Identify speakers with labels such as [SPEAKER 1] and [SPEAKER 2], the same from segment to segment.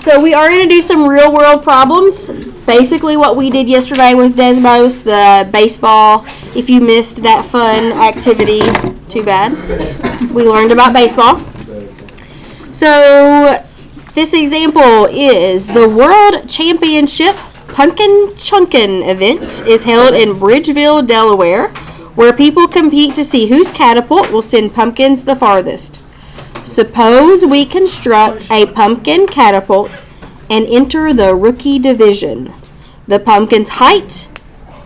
[SPEAKER 1] So we are going to do some real world problems. Basically what we did yesterday with Desmos, the baseball. If you missed that fun activity, too bad. We learned about baseball. So this example is the World Championship Pumpkin Chunkin event is held in Bridgeville, Delaware, where people compete to see whose catapult will send pumpkins the farthest. Suppose we construct a pumpkin catapult and enter the rookie division. The pumpkin's height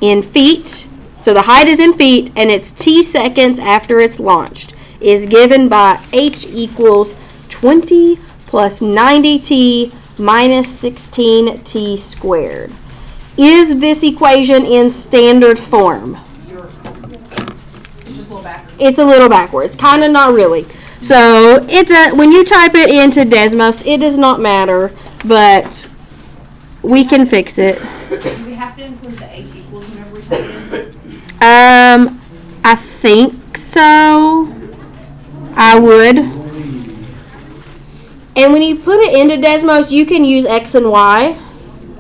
[SPEAKER 1] in feet, so the height is in feet and it's t seconds after it's launched, is given by h equals 20 plus 90t minus 16t squared. Is this equation in standard form? It's just a little backwards. It's a little backwards. Kind of, not really. So when you type it into Desmos, it does not matter, but we can fix it.
[SPEAKER 2] Do we have to include the h equals whenever we type it?
[SPEAKER 1] I think so. I would. And when you put it into Desmos, you can use x and y,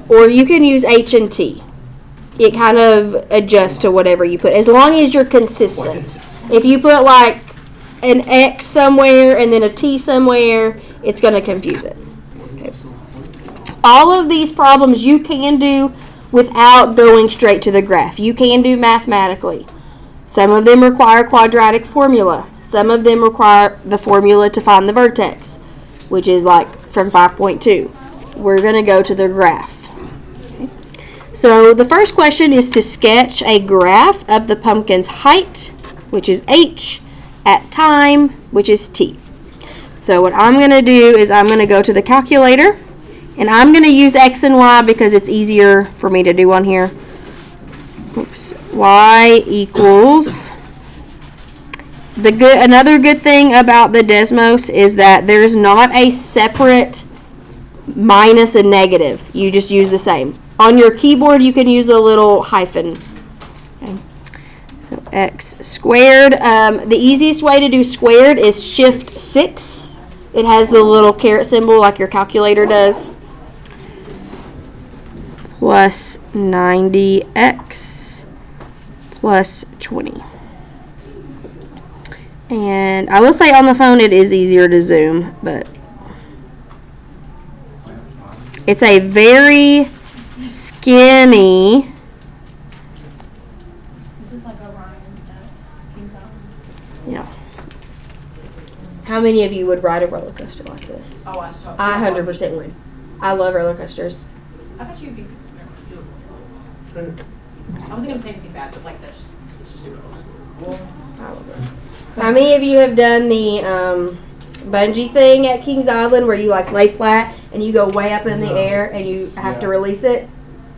[SPEAKER 1] or you can use h and t. It kind of adjusts to whatever you put, as long as you're consistent. If you put like an x somewhere and then a t somewhere, it's going to confuse it. Okay. All of these problems you can do without going straight to the graph. You can do mathematically. Some of them require quadratic formula. Some of them require the formula to find the vertex, which is like from 5.2. We're going to go to the graph. Okay. So the first question is to sketch a graph of the pumpkin's height, which is h, at time, which is t. So what I'm going to do is I'm going to go to the calculator, and I'm going to use x and y because it's easier for me to do on here. Oops. Y equals, another good thing about the Desmos is that there's not a separate minus and negative. You just use the same. On your keyboard you can use the little hyphen. Okay. So x squared. The easiest way to do squared is shift 6. It has the little caret symbol like your calculator does. Plus 90x plus 20. And I will say on the phone it is easier to zoom, but it's a very skinny. Yeah. How many of you would ride a roller coaster like this?
[SPEAKER 2] Oh, I saw.
[SPEAKER 1] I 100% would. I love roller coasters.
[SPEAKER 2] I thought you'd be I wasn't going to say anything bad, but like this. Let's just do it.
[SPEAKER 1] I love it. How many of you have done the bungee thing at Kings Island where you like lay flat and you go way up in the air and you have to release it?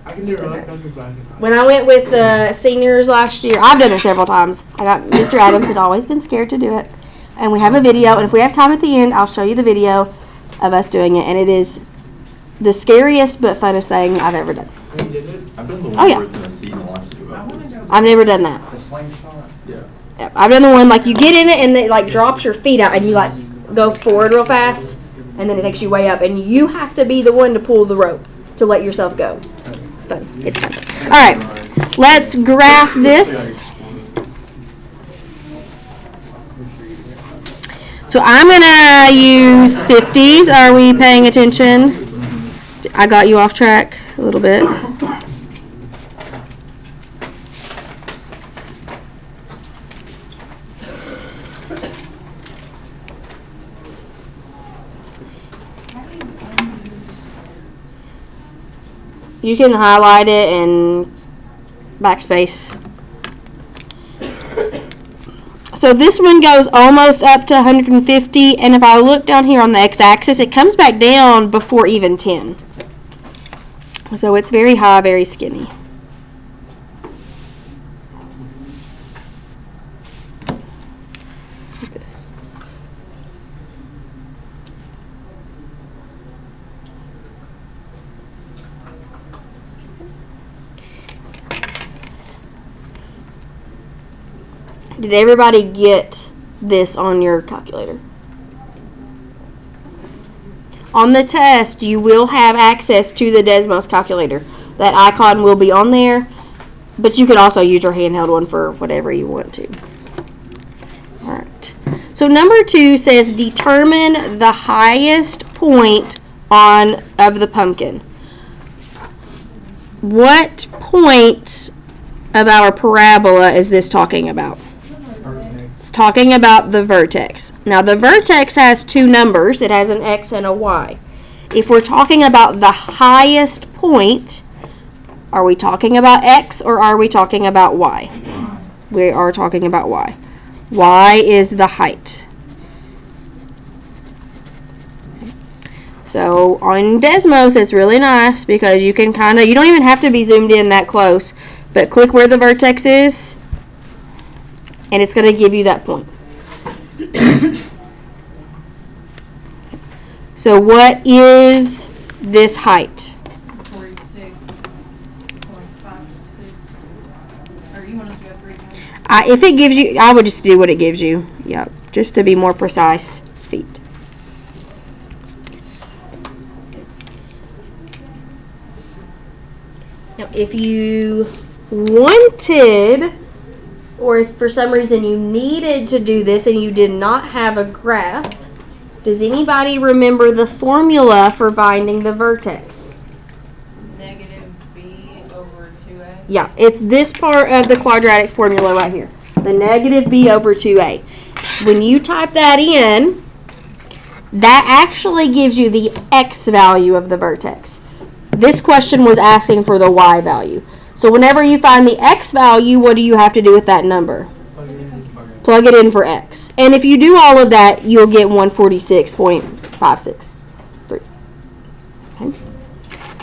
[SPEAKER 3] I can do roller coasters.
[SPEAKER 1] When I went with the seniors last year, I've done it several times. I got Mr. Adams had always been scared to do it. And we have a video, and if we have time at the end, I'll show you the video of us doing it. And it is the scariest but funnest thing I've ever done.
[SPEAKER 3] You did it?
[SPEAKER 4] I've done the one
[SPEAKER 1] yeah.
[SPEAKER 4] where it's in a seat and launches you up.
[SPEAKER 1] I've never done that.
[SPEAKER 3] The slingshot?
[SPEAKER 4] Yeah.
[SPEAKER 1] Yep. I've done the one like you get in it and it like drops your feet out and you like go forward real fast and then it takes you way up and you have to be the one to pull the rope to let yourself go. It's fun. It's fun. All right, let's graph this. So I'm gonna use 50s. Are we paying attention? I got you off track a little bit. You can highlight it and backspace. So this one goes almost up to 150, and if I look down here on the x-axis, it comes back down before even 10. So it's very high, very skinny. Like this. Did everybody get this on your calculator? on the test, you will have access to the Desmos calculator. That icon will be on there, but you could also use your handheld one for whatever you want to. Alright. So number 2 says determine the highest point of the pumpkin. What point of our parabola is this talking about? It's talking about the vertex. Now the vertex has 2 numbers. It has an x and a y. If we're talking about the highest point, are we talking about x or are we talking about y? We are talking about y. Y is the height. So on Desmos, it's really nice because you can you don't even have to be zoomed in that close, but click where the vertex is, and it's going to give you that point. So what is this height?
[SPEAKER 2] 46.56. Or you want us to go 3 times?
[SPEAKER 1] If it gives you, I would just do what it gives you. Yep, just to be more precise. Feet. Now, if you wanted, or if for some reason you needed to do this and you did not have a graph, does anybody remember the formula for finding the vertex?
[SPEAKER 2] Negative b over 2a.
[SPEAKER 1] Yeah, it's this part of the quadratic formula right here. The negative b over 2a. When you type that in, that actually gives you the x value of the vertex. This question was asking for the y value. So whenever you find the x value, what do you have to do with that number? Plug it in for x. And if you do all of that, you'll get 146.563. Okay.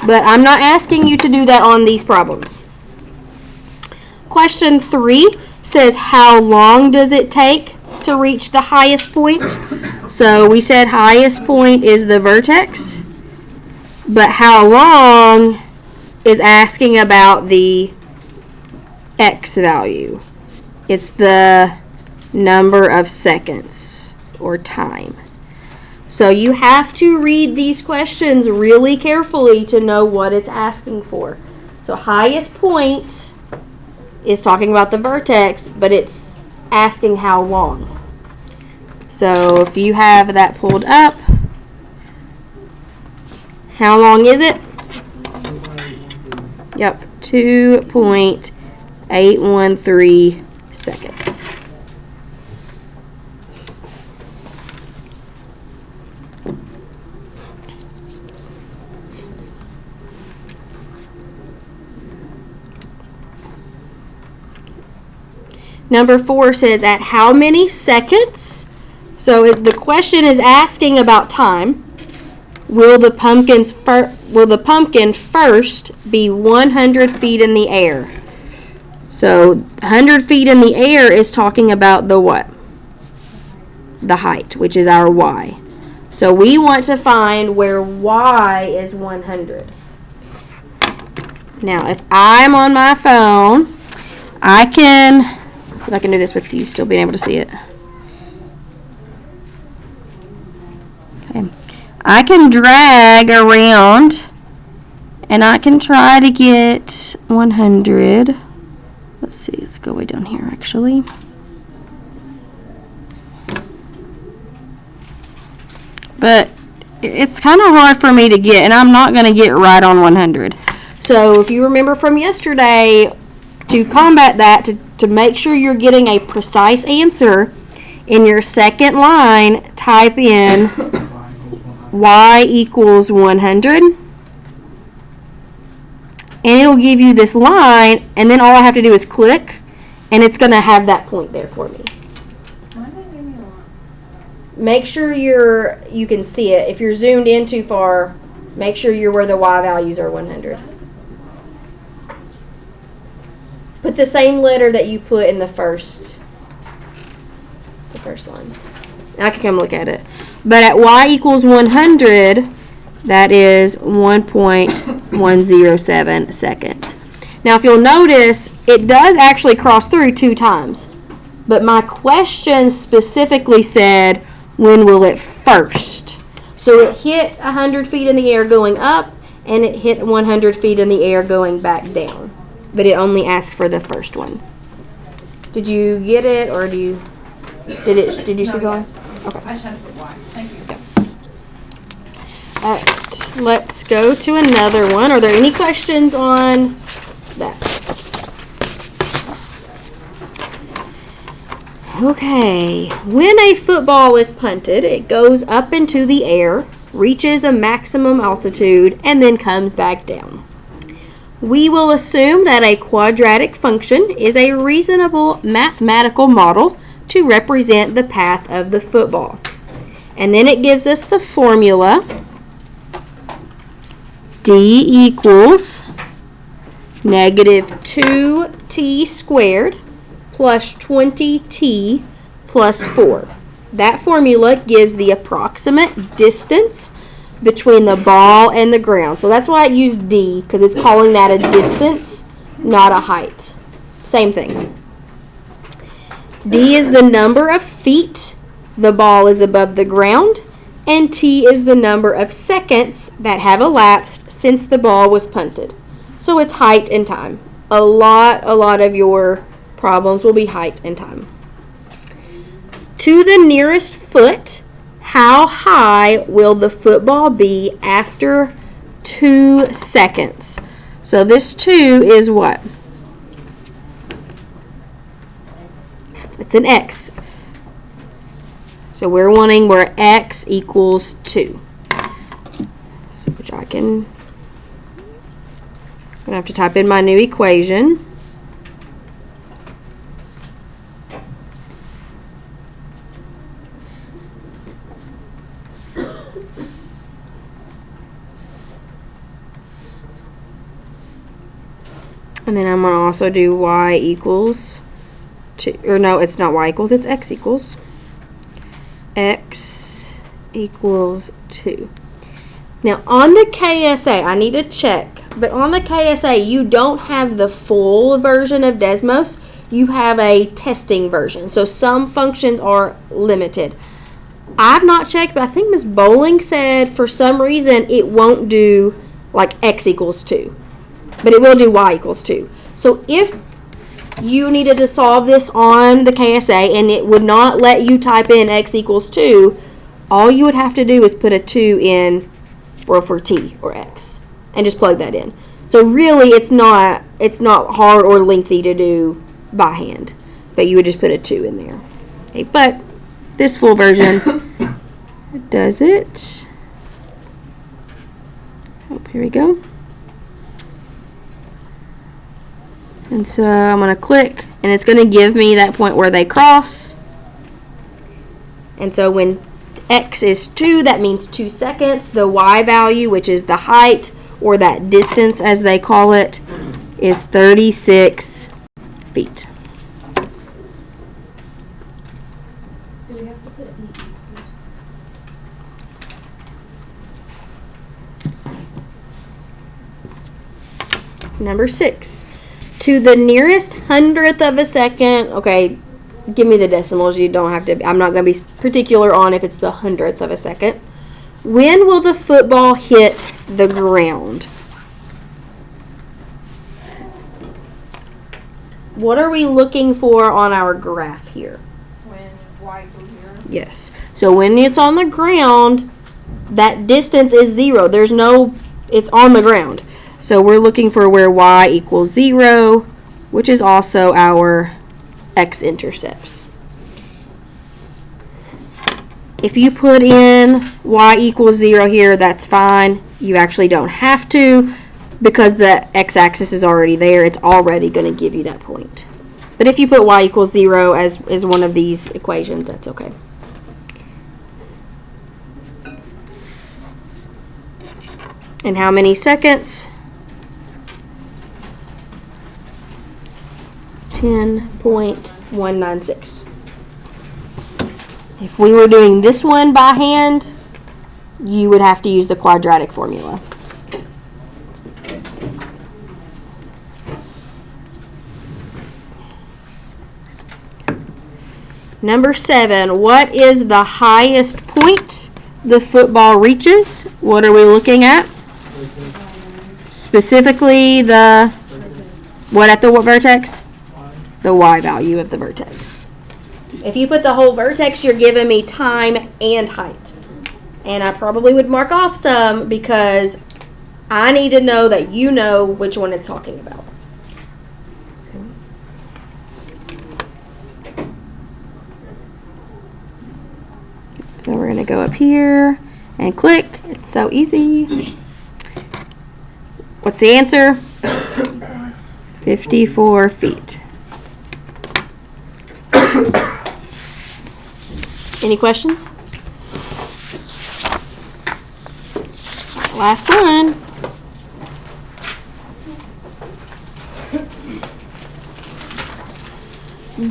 [SPEAKER 1] But I'm not asking you to do that on these problems. Question 3 says, how long does it take to reach the highest point? So we said highest point is the vertex. But how long is asking about the x value. It's the number of seconds or time. So you have to read these questions really carefully to know what it's asking for. So highest point is talking about the vertex, but it's asking how long. So if you have that pulled up, how long is it? Yep, 2.813 seconds. Number 4 says, at how many seconds? So the question is asking about time. Will the pumpkin first be 100 feet in the air? So 100 feet in the air is talking about the what? The height, which is our y. So we want to find where y is 100. Now, if I'm on my phone, I can, see if I can do this with you still being able to see it. Okay. I can drag around and I can try to get 100. Let's see, let's go way down here actually. But it's kind of hard for me to get, and I'm not going to get right on 100. So if you remember from yesterday, to combat that, to make sure you're getting a precise answer, in your second line, type in y equals 100. And it'll give you this line, and then all I have to do is click, and it's going to have that point there for me. Make sure you can see it. If you're zoomed in too far, make sure you're where the y values are 100. Put the same letter that you put in the first line. I can come look at it. But at y equals 100, that is 1.107 seconds. Now, if you'll notice, it does actually cross through 2 times. But my question specifically said, when will it first? So it hit 100 feet in the air going up, and it hit 100 feet in the air going back down. But it only asked for the first one. Did you get it, or did you see going? Okay.
[SPEAKER 2] I just had to put Y. Thank you.
[SPEAKER 1] Alright, let's go to another one. Are there any questions on that? Okay, when a football is punted, it goes up into the air, reaches a maximum altitude, and then comes back down. We will assume that a quadratic function is a reasonable mathematical model to represent the path of the football. And then it gives us the formula. D equals negative 2t squared plus 20t plus 4. That formula gives the approximate distance between the ball and the ground. So that's why I used D, because it's calling that a distance, not a height. Same thing. D is the number of feet the ball is above the ground, and T is the number of seconds that have elapsed since the ball was punted. So it's height and time. A lot of your problems will be height and time. To the nearest foot, how high will the football be after 2 seconds? So this 2 is what? It's an X. So we're wanting where X equals 2. So which I'm going to have to type in my new equation. And then I'm going to also do y equals 2, or no, it's not y equals, it's x equals. X equals 2. Now on the KSA, I need to check, but on the KSA you don't have the full version of Desmos, you have a testing version. So some functions are limited. I've not checked, but I think Ms. Bowling said for some reason it won't do like x equals 2. But it will do y equals 2. So if you needed to solve this on the KSA and it would not let you type in x equals 2, all you would have to do is put a 2 in for t or x and just plug that in. So really it's not hard or lengthy to do by hand, but you would just put a 2 in there. Okay, but this full version does it. Oh, here we go. And so I'm going to click, and it's going to give me that point where they cross. And so when x is 2, that means 2 seconds. The y value, which is the height, or that distance as they call it, is 36 feet.
[SPEAKER 2] Do we have to put it
[SPEAKER 1] Number 6. To the nearest hundredth of a second, okay, give me the decimals, you don't have to, I'm not going to be particular on if it's the hundredth of a second. When will the football hit the ground? What are we looking for on our graph here?
[SPEAKER 2] when Y equals 0?
[SPEAKER 1] Yes. So when it's on the ground, that distance is 0. There's no, it's on the ground. So we're looking for where y equals 0, which is also our x-intercepts. If you put in y equals 0 here, that's fine. You actually don't have to, because the x-axis is already there. It's already going to give you that point. But if you put y equals 0 as one of these equations, that's okay. And how many seconds? 10.196. If we were doing this one by hand, you would have to use the quadratic formula. Number 7, what is the highest point the football reaches, what are we looking at? Specifically the, what at the vertex? The y value of the vertex. If you put the whole vertex, you're giving me time and height. And I probably would mark off some because I need to know that you know which one it's talking about. So we're going to go up here and click. It's so easy. What's the answer? 54 feet. Any questions? Last one.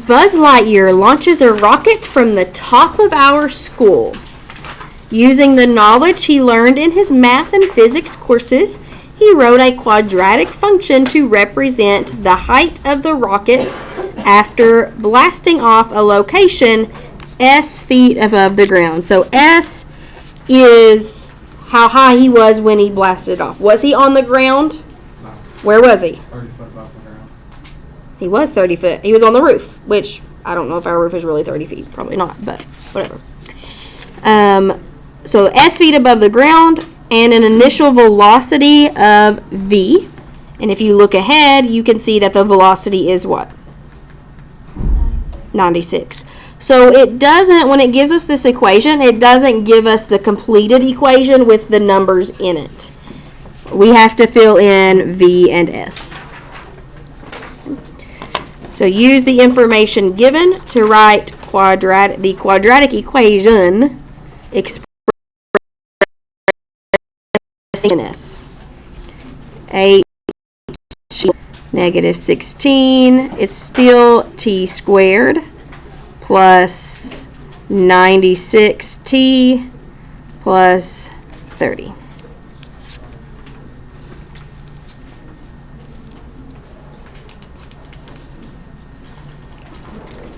[SPEAKER 1] Buzz Lightyear launches a rocket from the top of our school. Using the knowledge he learned in his math and physics courses, he wrote a quadratic function to represent the height of the rocket after blasting off a location S feet above the ground. So S is how high he was when he blasted off. Was he on the ground?
[SPEAKER 3] No.
[SPEAKER 1] Where was he?
[SPEAKER 3] 30 foot above the ground.
[SPEAKER 1] He was 30 foot. He was on the roof, which I don't know if our roof is really 30 feet. Probably not, but whatever. So S feet above the ground and an initial velocity of V. And if you look ahead, you can see that the velocity is what? 96. So it doesn't, when it gives us this equation, it doesn't give us the completed equation with the numbers in it. We have to fill in V and S. So use the information given to write the quadratic equation expressing S. A negative 16, it's still t squared plus 96t plus 30.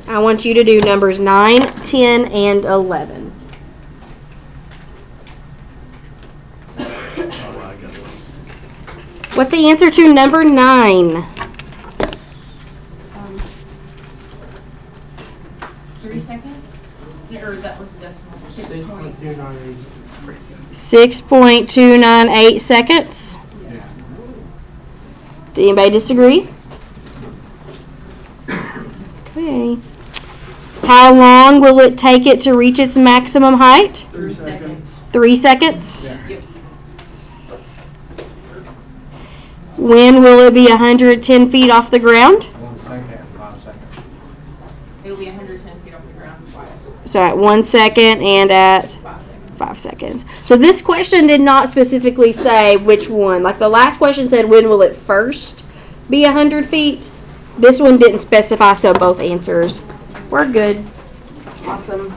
[SPEAKER 1] I want you to do numbers 9, 10, and 11. What's the answer to number 9?
[SPEAKER 2] 3 seconds? Or that was the decimal.
[SPEAKER 1] 6.298 seconds.
[SPEAKER 3] Yeah.
[SPEAKER 1] Did anybody disagree? Okay. How long will it take it to reach its maximum height?
[SPEAKER 3] 3 seconds.
[SPEAKER 1] 3 seconds?
[SPEAKER 3] Yeah.
[SPEAKER 2] Yep.
[SPEAKER 1] When will it be 110 feet off the ground?
[SPEAKER 3] 1 second, 5 seconds.
[SPEAKER 2] It'll be 110 feet off the ground twice.
[SPEAKER 1] So at 1 second and at
[SPEAKER 2] 5 seconds.
[SPEAKER 1] 5 seconds. So this question did not specifically say which one. Like the last question said, when will it first be 100 feet? This one didn't specify, so both answers were good. Awesome.